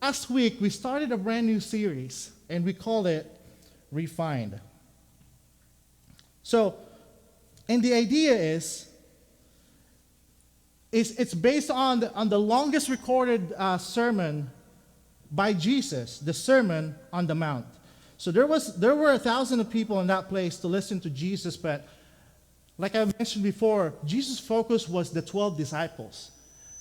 Last week, we started a brand new series, and we called it Refined. So, and the idea is it's based on the longest recorded sermon by Jesus, the Sermon on the Mount. So there were 1,000 people in that place to listen to Jesus, but like I mentioned before, Jesus' focus was the 12 disciples.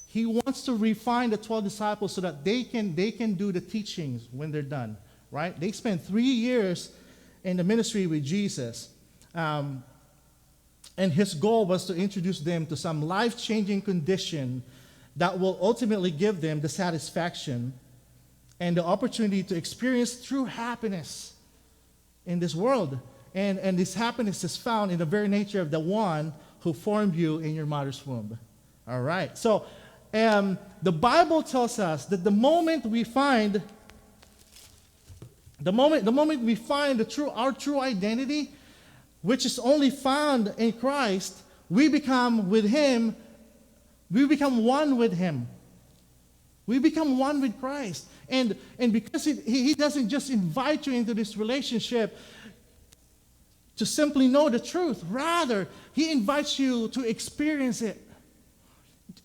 He wants to refine the 12 disciples so that they can do the teachings when they're done, right? They spent 3 years in the ministry with Jesus. And his goal was to introduce them to some life-changing condition that will ultimately give them the satisfaction and the opportunity to experience true happiness in this world. And this happiness is found in the very nature of the one who formed you in your mother's womb. All right. So the Bible tells us that the moment we find our true identity, which is only found in Christ, we become one with Him. We become one with Christ. And because he doesn't just invite you into this relationship to simply know the truth. Rather, He invites you to experience it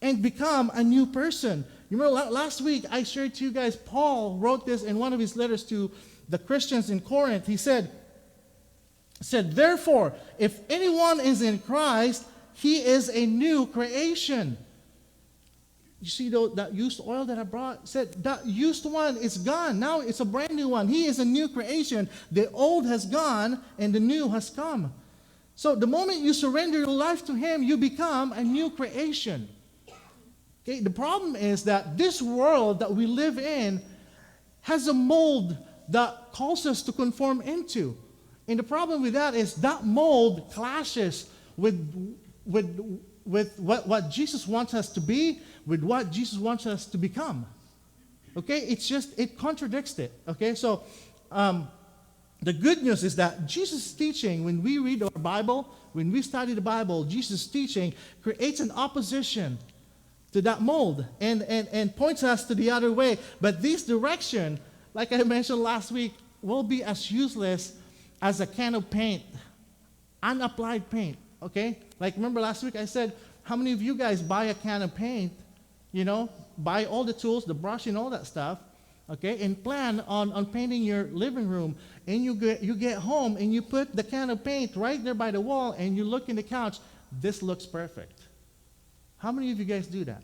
and become a new person. You remember last week I shared to you guys, Paul wrote this in one of his letters to the Christians in Corinth. He said, therefore, if anyone is in Christ, he is a new creation. You see that used oil that I brought? Said that used one is gone. Now it's a brand new one. He is a new creation. The old has gone and the new has come. So the moment you surrender your life to Him, you become a new creation. Okay, the problem is that this world that we live in has a mold that calls us to conform into. And the problem with that is that mold clashes with what Jesus wants us to be, with what Jesus wants us to become. Okay? It contradicts it. Okay? So, the good news is that Jesus' teaching, when we read our Bible, when we study the Bible, Jesus' teaching creates an opposition to that mold and points us to the other way. But this direction, like I mentioned last week, will be as useless as a can of paint, unapplied paint. Okay? Like remember last week I said, how many of you guys buy a can of paint, buy all the tools, the brush and all that stuff, okay, and plan on painting your living room, and you get home and you put the can of paint right there by the wall and you look in the couch, this looks perfect. How many of you guys do that?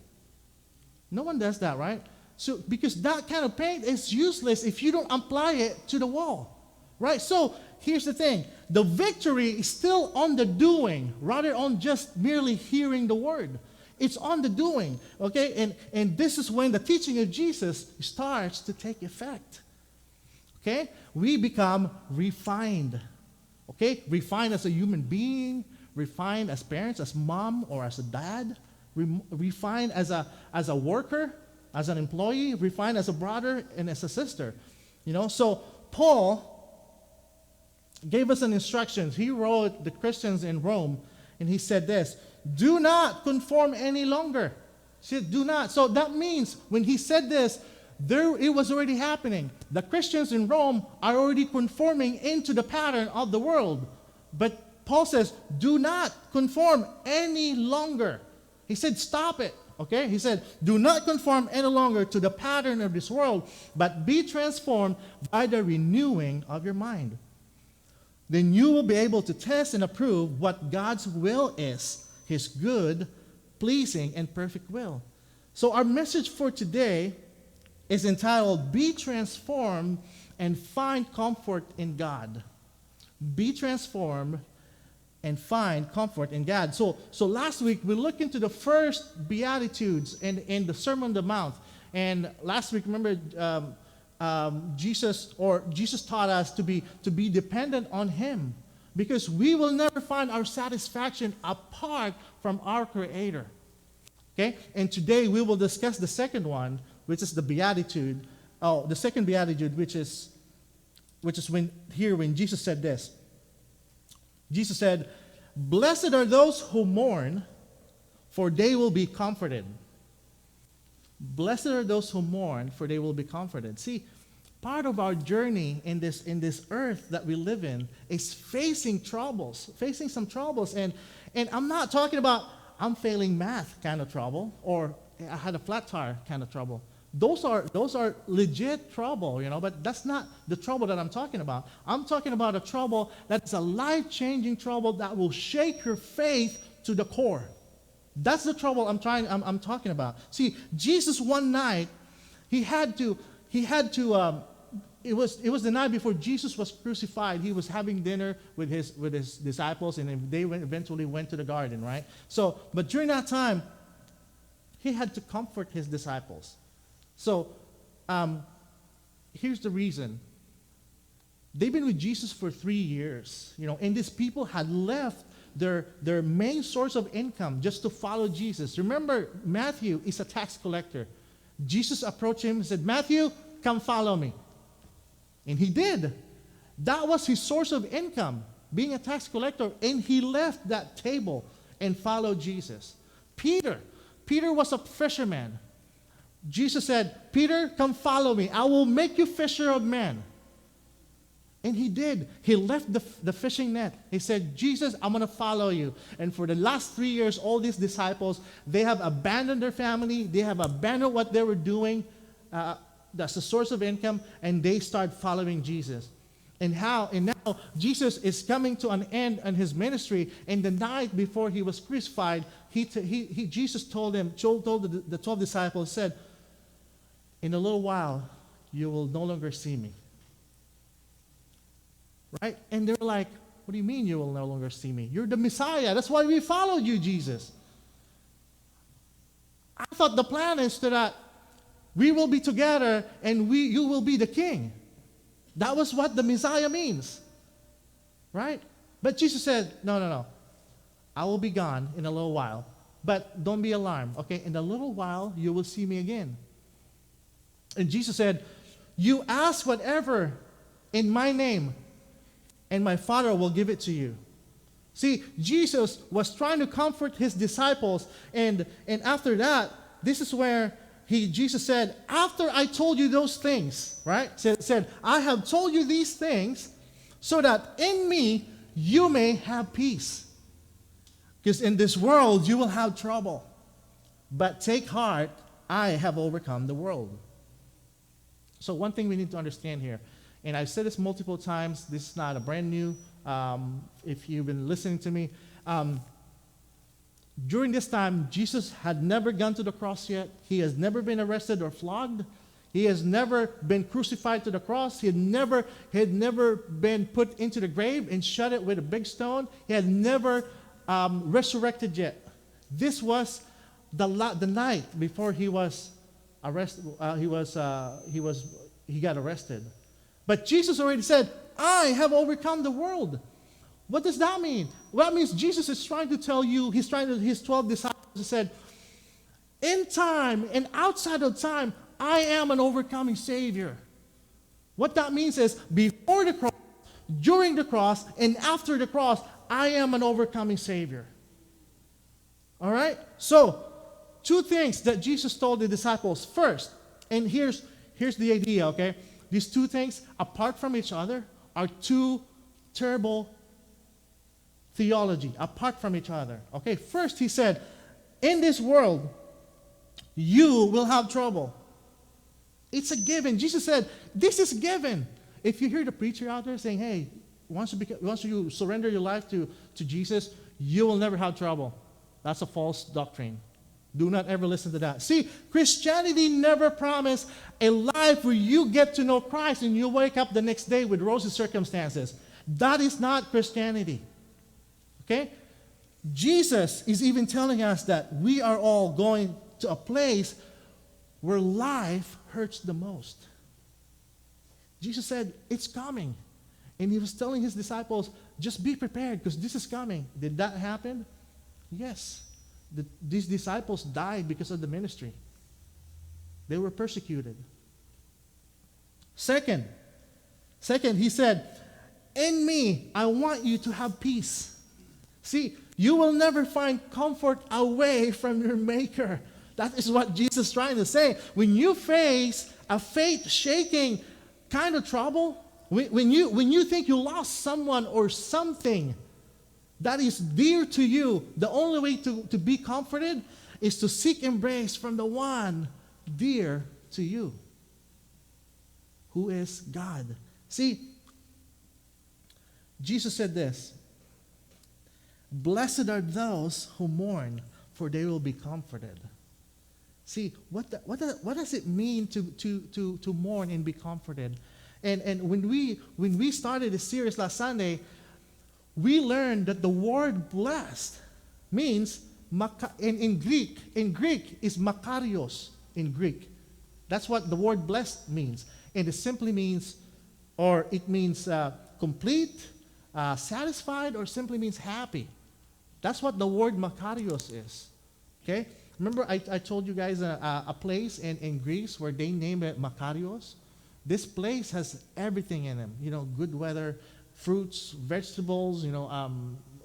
No one does that, right? So because that kind of paint is useless if you don't apply it to the wall, right? So here's the thing. The victory is still on the doing rather on just merely hearing the word. It's on the doing, okay? And this is when the teaching of Jesus starts to take effect, okay? We become refined, okay? Refined as a human being, refined as parents, as mom or as a dad, refined as a worker, as an employee, refined as a brother and as a sister, So Paul gave us an instruction. He wrote the Christians in Rome, and he said this, do not conform any longer. He said, do not. So that means when he said this, it was already happening. The Christians in Rome are already conforming into the pattern of the world. But Paul says, do not conform any longer. He said, stop it. Okay? He said, do not conform any longer to the pattern of this world, but be transformed by the renewing of your mind. Then you will be able to test and approve what God's will is, His good, pleasing, and perfect will. So our message for today is entitled, Be Transformed and Find Comfort in God. Be transformed and find comfort in God. So last week we looked into the first Beatitudes in the Sermon on the Mount. And last week, remember, Jesus taught us to be dependent on Him, because we will never find our satisfaction apart from our Creator. Okay? And today we will discuss the second one, which is the Beatitude. Oh, the second Beatitude, which is when Jesus said this. Jesus said, "Blessed are those who mourn, for they will be comforted. Blessed are those who mourn, for they will be comforted. See, part of our journey in this earth that we live in is facing some troubles. And I'm not talking about I'm failing math kind of trouble, or I had a flat tire kind of trouble. Those are legit trouble, but that's not the trouble that I'm talking about. I'm talking about a trouble that's a life-changing trouble that will shake your faith to the core. That's the trouble I'm talking about. See, Jesus one night, it was the night before Jesus was crucified. He was having dinner with his disciples, and they eventually went to the garden, right? So, but during that time, he had to comfort his disciples. So, here's the reason. They've been with Jesus for 3 years, and these people had left their main source of income just to follow Jesus. Remember, Matthew is a tax collector. Jesus approached him and said, Matthew, come follow me. And he did. That was his source of income, being a tax collector, and he left that table and followed Jesus. Peter was a fisherman. Jesus said, Peter, come follow me. I will make you fisher of men. And he did. He left the fishing net. He said, Jesus, I'm going to follow you. And for the last 3 years, all these disciples, they have abandoned their family. They have abandoned what they were doing. That's the source of income. And they start following Jesus. And now Jesus is coming to an end on his ministry. And the night before he was crucified, Jesus told the 12 disciples, said, in a little while, you will no longer see me. Right? And they're like, what do you mean you will no longer see me? You're the Messiah. That's why we followed you, Jesus. I thought the plan is that we will be together and you will be the king. That was what the Messiah means. Right? But Jesus said, no. I will be gone in a little while. But don't be alarmed. Okay? In a little while, you will see me again. And Jesus said, you ask whatever in my name, and my Father will give it to you. See, Jesus was trying to comfort his disciples, and after that, this is where Jesus said, after I told you those things, right? Said, I have told you these things so that in me you may have peace. Because in this world you will have trouble. But take heart, I have overcome the world. So one thing we need to understand here, and I've said this multiple times, this is not a brand new, if you've been listening to me. During this time, Jesus had never gone to the cross yet. He has never been arrested or flogged. He has never been crucified to the cross. He had never been put into the grave and shut it with a big stone. He had never resurrected yet. This was the night before he was arrested. He got arrested. But Jesus already said, I have overcome the world. What does that mean? Well, that means Jesus is trying to tell you, his 12 disciples, he said, in time and outside of time, I am an overcoming Savior. What that means is, before the cross, during the cross, and after the cross, I am an overcoming Savior. All right? So, two things that Jesus told the disciples. First, and here's the idea, okay? These two things, apart from each other, are two terrible theology, apart from each other. Okay, first he said, in this world, you will have trouble. It's a given. Jesus said, this is given. If you hear the preacher out there saying, hey, once you surrender your life to Jesus, you will never have trouble. That's a false doctrine. Do not ever listen to that. See, Christianity never promised a life where you get to know Christ and you wake up the next day with rosy circumstances. That is not Christianity. Okay? Jesus is even telling us that we are all going to a place where life hurts the most. Jesus said, it's coming. And he was telling his disciples, just be prepared because this is coming. Did that happen? Yes. These disciples died because of the ministry. They were persecuted. Second, he said, in me, I want you to have peace. See, you will never find comfort away from your Maker. That is what Jesus is trying to say. When you face a faith-shaking kind of trouble, when you think you lost someone or something that is dear to you, the only way to be comforted is to seek embrace from the one dear to you, who is God. See, Jesus said this, "Blessed are those who mourn, for they will be comforted." See, what does it mean to mourn and be comforted? And when we started this series last Sunday, we learned that the word blessed means, in Greek is makarios in Greek. That's what the word blessed means. And it simply means, or it means complete, satisfied, or simply means happy. That's what the word makarios is. Okay? Remember I told you guys a place in Greece where they named it Makarios? This place has everything in them. Good weather, fruits, vegetables,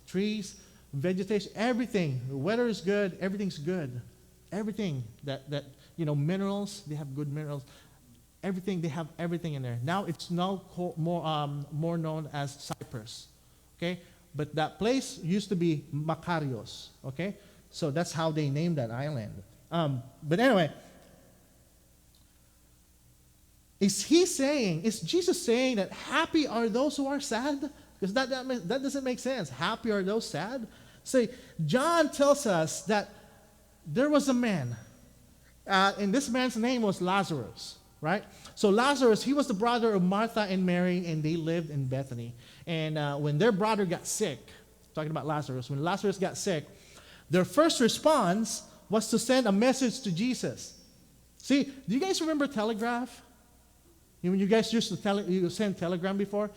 trees, vegetation, everything. The weather is good, everything's good. Everything that minerals, they have good minerals. Everything, they have everything in there. Now it's now more known as Cyprus. Okay? But that place used to be Makarios. Okay? So that's how they named that island. But anyway, is Jesus saying that happy are those who are sad? Because that doesn't make sense. Happy are those sad? See, John tells us that there was a man, and this man's name was Lazarus, right? So Lazarus, he was the brother of Martha and Mary, and they lived in Bethany. And when their brother got sick, talking about Lazarus, when Lazarus got sick, their first response was to send a message to Jesus. See, do you guys remember telegraph? When you guys used to send telegram before?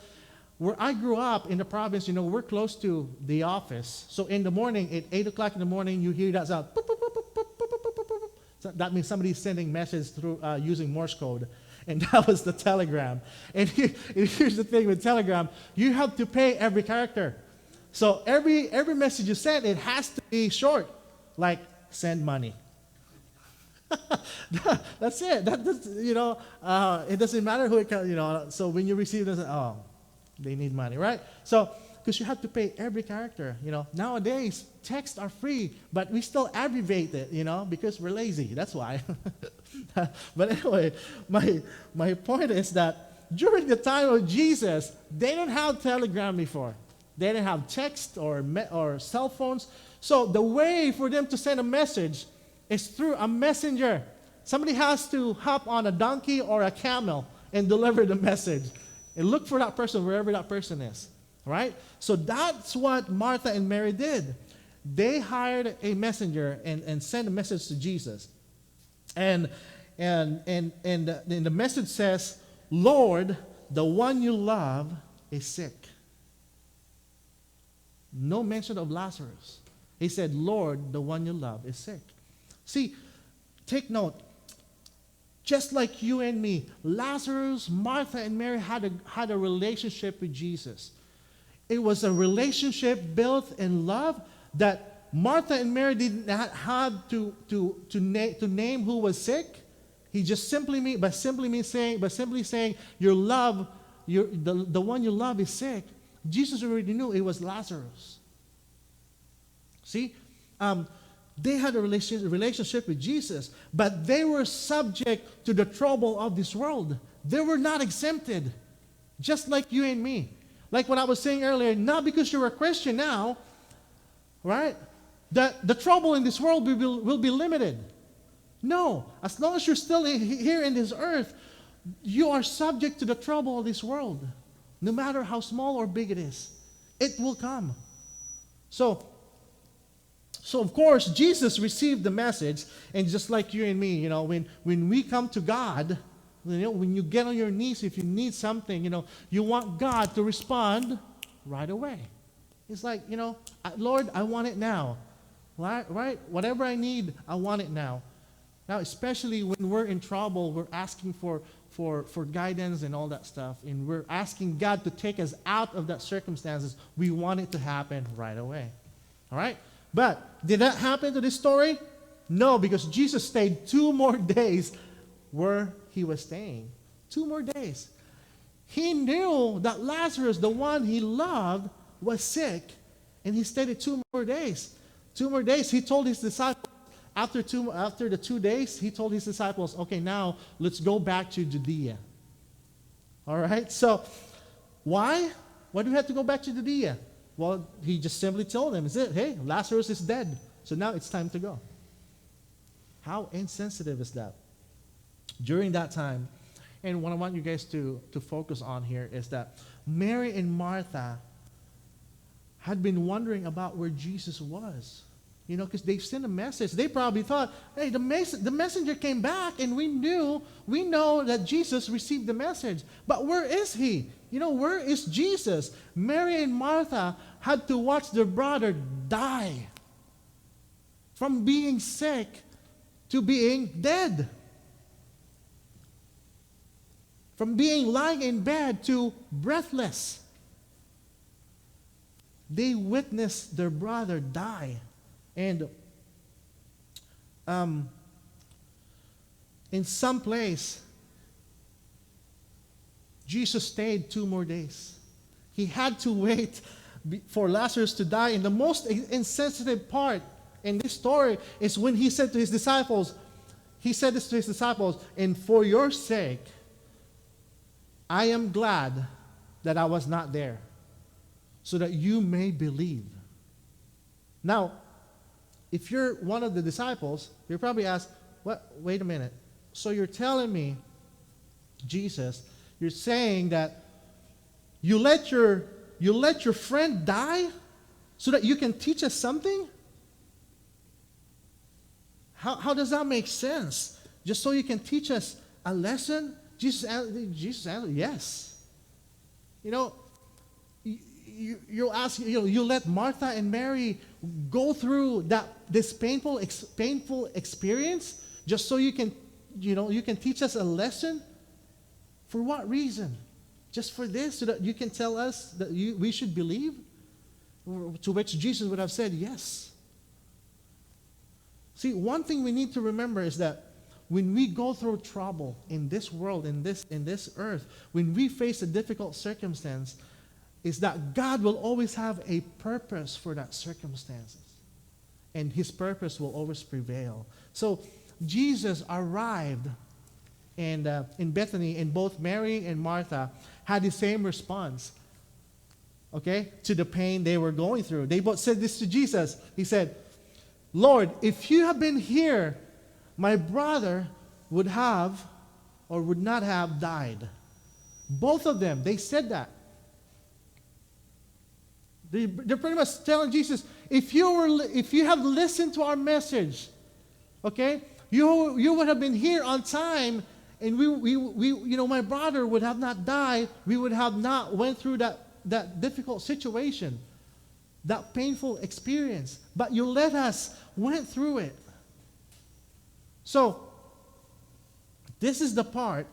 Where I grew up in the province, we're close to the office. So in the morning, at 8 o'clock in the morning, you hear that sound. Boop, boop, boop, boop, boop, boop, boop, boop, boop. So that means somebody's sending message through using Morse code. And that was the telegram. And here's the thing with telegram. You have to pay every character. So every message you send, it has to be short, like send money. That's it. It doesn't matter who it comes. So when you receive it, they need money, right? So because you have to pay every character. Nowadays texts are free, but we still abbreviate it. Because we're lazy. That's why. But anyway, my point is that during the time of Jesus, they didn't have telegram before. They didn't have text or cell phones. So the way for them to send a message is through a messenger. Somebody has to hop on a donkey or a camel and deliver the message. And look for that person wherever that person is. All right? So that's what Martha and Mary did. They hired a messenger and sent a message to Jesus. And the message says, "Lord, the one you love is sick." No mention of Lazarus. He said, "Lord, the one you love is sick." See, take note. Just like you and me, Lazarus, Martha, and Mary had a relationship with Jesus. It was a relationship built in love that Martha and Mary did not have to name who was sick. He just simply saying your love, the one you love is sick. Jesus already knew it was Lazarus. See, they had a relationship with Jesus, but they were subject to the trouble of this world. They were not exempted, just like you and me. Like what I was saying earlier, not because you're a Christian now, right? That the trouble in this world will be limited. No, as long as you're still here in this earth, you are subject to the trouble of this world. No matter how small or big it is, it will come. So of course, Jesus received the message, and just like you and me, when we come to God, when you get on your knees, if you need something, you want God to respond right away. It's like, Lord, I want it now. Right? Whatever I need, I want it now. Now, especially when we're in trouble, we're asking for guidance and all that stuff, and we're asking God to take us out of that circumstances. We want it to happen right away. All right? But did that happen to this story? No, because Jesus stayed 2 more days where he was staying. 2 more days. He knew that Lazarus, the one he loved, was sick, and he stayed at 2 more days. 2 more days. He told his disciples, after the 2 days, he told his disciples, okay, now let's go back to Judea. All right? So, why? Why do we have to go back to Judea? Well, he just simply told them, hey, Lazarus is dead, so now it's time to go. How insensitive is that? During that time, and what I want you guys to focus on here is that Mary and Martha had been wondering about where Jesus was. You know, because they've sent a message. They probably thought, hey, the messenger came back, and we know that Jesus received the message. But where is he? You know, where is Jesus? Mary and Martha had to watch their brother die from being sick to being dead. From being lying in bed to breathless. They witnessed their brother die. And in some place, Jesus stayed 2 more days. He had to wait for Lazarus to die. And the most insensitive part in this story is when he said to his disciples, and for your sake, I am glad that I was not there, so that you may believe. Now, if you're one of the disciples, you'll probably ask, "What? Wait a minute. So you're telling me, Jesus, you're saying that you let your friend die so that you can teach us something? How does that make sense? Just so you can teach us a lesson?" Jesus answered, yes. You know, you'll ask, you let Martha and Mary go through this painful experience just so you can teach us a lesson? For what reason? Just for this, so that you can tell us that we should believe? To which Jesus would have said, yes. See, one thing we need to remember is that when we go through trouble in this world, in this earth, when we face a difficult circumstance, is that God will always have a purpose for that circumstances. And his purpose will always prevail. So Jesus arrived in Bethany, and both Mary and Martha had the same response, okay, to the pain they were going through. They both said this to Jesus. He said, "Lord, if you had been here, my brother would have or would not have died." Both of them, they said that. They're pretty much telling Jesus, if you have listened to our message, okay, you would have been here on time, and we my brother would have not died. We would have not went through that difficult situation, that painful experience. But you let us went through it. So, this is the part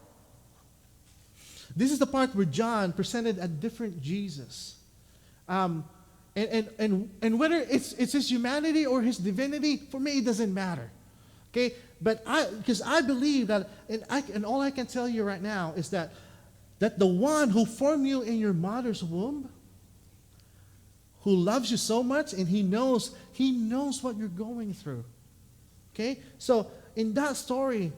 where John presented a different Jesus. And whether it's his humanity or his divinity, for me, it doesn't matter. Okay? But because I believe that, and all I can tell you right now is that the one who formed you in your mother's womb, who loves you so much, and he knows what you're going through. Okay? So, in that story,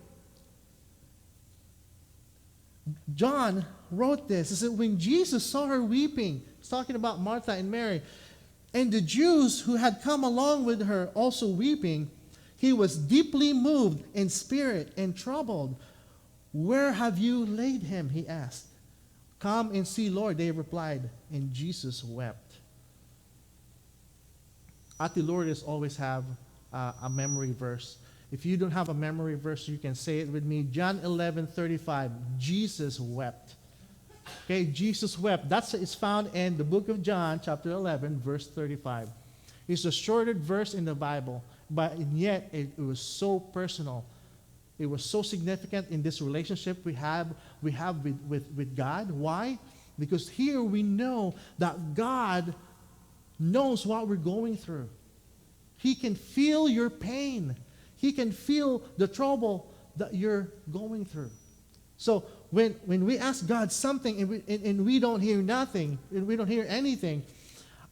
John wrote this. He said, when Jesus saw her weeping, he's talking about Martha and Mary, and the Jews who had come along with her also weeping, he was deeply moved in spirit and troubled. "Where have you laid him?" he asked. "Come and see, Lord," they replied, and Jesus wept. Ate Lourdes always have a memory verse. If you don't have a memory verse, you can say it with me. John 11:35. Jesus wept. Okay, Jesus wept. It's found in the book of John, chapter 11, verse 35. It's the shortest verse in the Bible, but yet it was so personal. It was so significant in this relationship we have with God. Why? Because here we know that God knows what we're going through. He can feel your pain. He can feel the trouble that you're going through. So when we ask God something and we don't hear nothing, and we don't hear anything,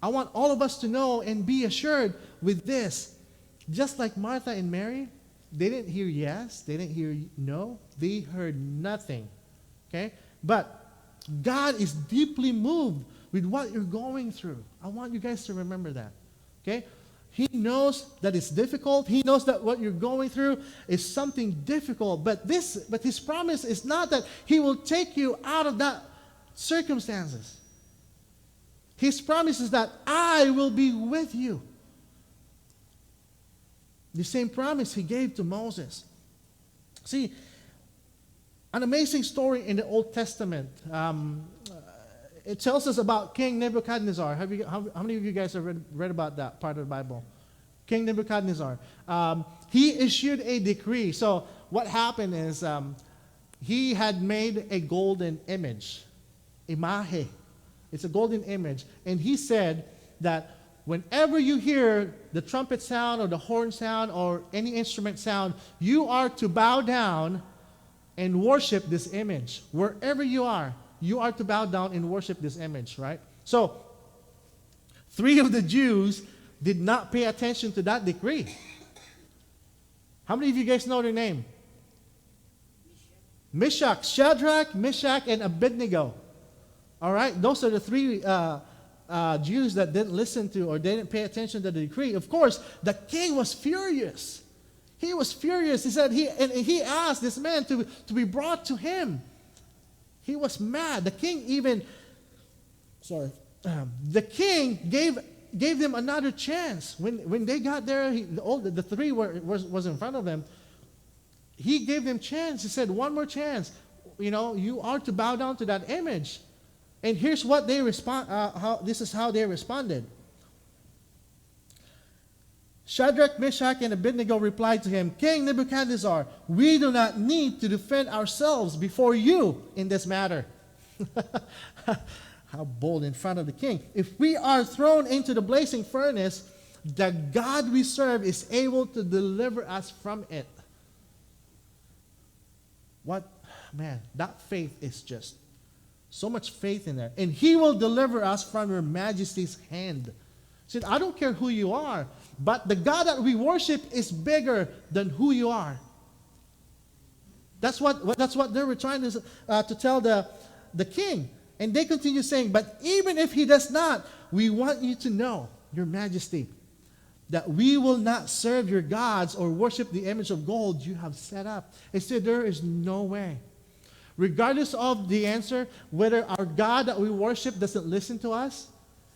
I want all of us to know and be assured with this. Just like Martha and Mary, they didn't hear yes, they didn't hear no, they heard nothing. Okay? But God is deeply moved with what you're going through. I want you guys to remember that. Okay? He knows that it's difficult. He knows that what you're going through is something difficult. But His promise is not that He will take you out of that circumstances. His promise is that I will be with you. The same promise He gave to Moses. See, an amazing story in the Old Testament. It tells us about King Nebuchadnezzar. How many of you guys have read about that part of the Bible? King Nebuchadnezzar. He issued a decree. So what happened is he had made a golden image. Imahe. It's a golden image. And he said that whenever you hear the trumpet sound or the horn sound or any instrument sound, you are to bow down and worship this image. Wherever you are to bow down and worship this image, right? So, 3 of the Jews did not pay attention to that decree. How many of you guys know their name? Meshach, Shadrach, Meshach, and Abednego. All right? Those are the 3 Jews that didn't listen to or didn't pay attention to the decree. Of course, the king was furious. He was furious. He said he asked this man to be brought to him. He was mad. The king gave them another chance. When they got there, the 3 was in front of them. He gave them chance. He said, one more chance. You are to bow down to that image. And here's what they respond. This is how they responded. Shadrach, Meshach, and Abednego replied to him, King Nebuchadnezzar, we do not need to defend ourselves before you in this matter. How bold in front of the king. If we are thrown into the blazing furnace, the God we serve is able to deliver us from it. Man, that faith is just so much faith in there. And He will deliver us from your majesty's hand. He said, I don't care who you are, but the God that we worship is bigger than who you are. That's what they were trying to tell the king. And they continue saying, but even if He does not, we want you to know, your majesty, that we will not serve your gods or worship the image of gold you have set up. They said, there is no way. Regardless of the answer, whether our God that we worship doesn't listen to us,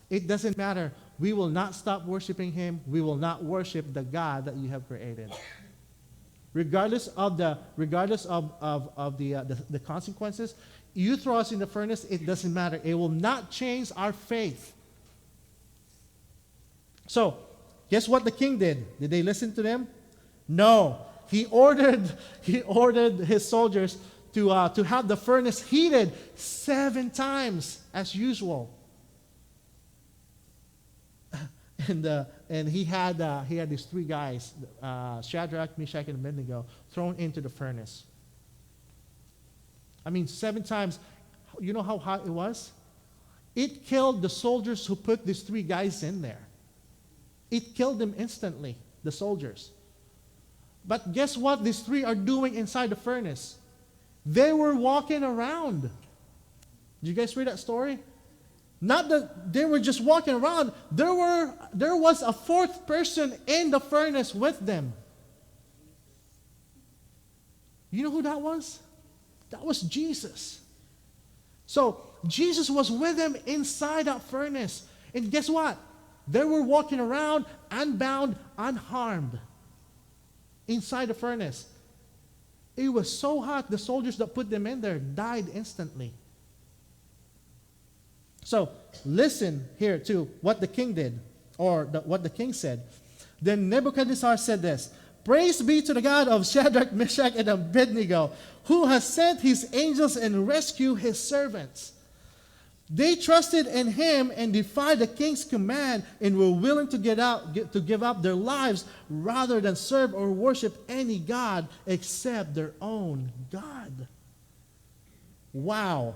it doesn't matter. We will not stop worshiping Him. We will not worship the God that you have created. Regardless of the consequences, you throw us in the furnace, it doesn't matter. It will not change our faith. So, guess what the king did? Did they listen to them? No. He ordered his soldiers to have the furnace heated 7 times as usual. And he had these 3 guys, Shadrach, Meshach, and Abednego, thrown into the furnace. 7 times. You know how hot it was? It killed the soldiers who put these 3 guys in there. It killed them instantly, the soldiers. But guess what these 3 are doing inside the furnace? They were walking around. Did you guys read that story? Not that they were just walking around. There was a 4th person in the furnace with them. You know who that was? That was Jesus. So Jesus was with them inside that furnace. And guess what? They were walking around unbound, unharmed inside the furnace. It was so hot, the soldiers that put them in there died instantly. So, listen here to what the king did, or what the king said. Then Nebuchadnezzar said this, Praise be to the God of Shadrach, Meshach, and Abednego, who has sent His angels and rescued His servants. They trusted in him and defied the king's command and were willing to give up their lives rather than serve or worship any god except their own God. Wow.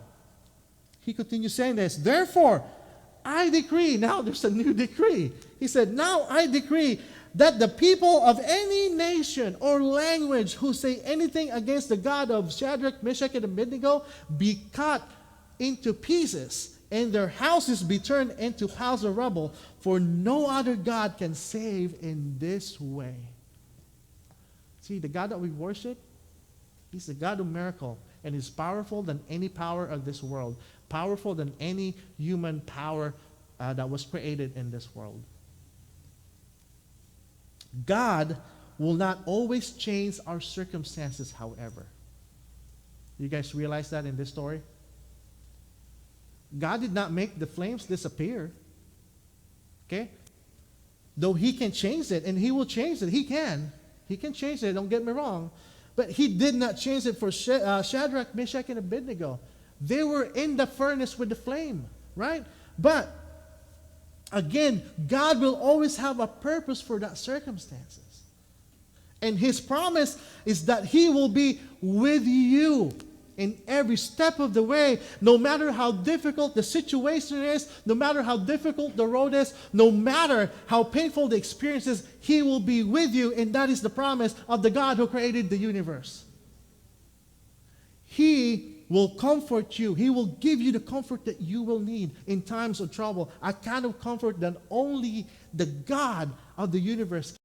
He continues saying this. Therefore, I decree. Now there's a new decree. He said, now I decree that the people of any nation or language who say anything against the God of Shadrach, Meshach, and Abednego be cut into pieces, and their houses be turned into piles of rubble, for no other God can save in this way. See, the God that we worship, he's the God of miracle, and is powerful than any power of this world, powerful than any human power that was created in this world. God will not always change our circumstances, however. You guys realize that in this story? God did not make the flames disappear. Okay? Though he can change it, and he will change it. He can. He can change it, don't get me wrong. But he did not change it for Shadrach, Meshach, and Abednego. They were in the furnace with the flame, right? But, again, God will always have a purpose for that circumstances. And his promise is that he will be with you in every step of the way, no matter how difficult the situation is, no matter how difficult the road is, no matter how painful the experience is, he will be with you, and that is the promise of the God who created the universe. He will comfort you. He will give you the comfort that you will need in times of trouble, a kind of comfort that only the God of the universe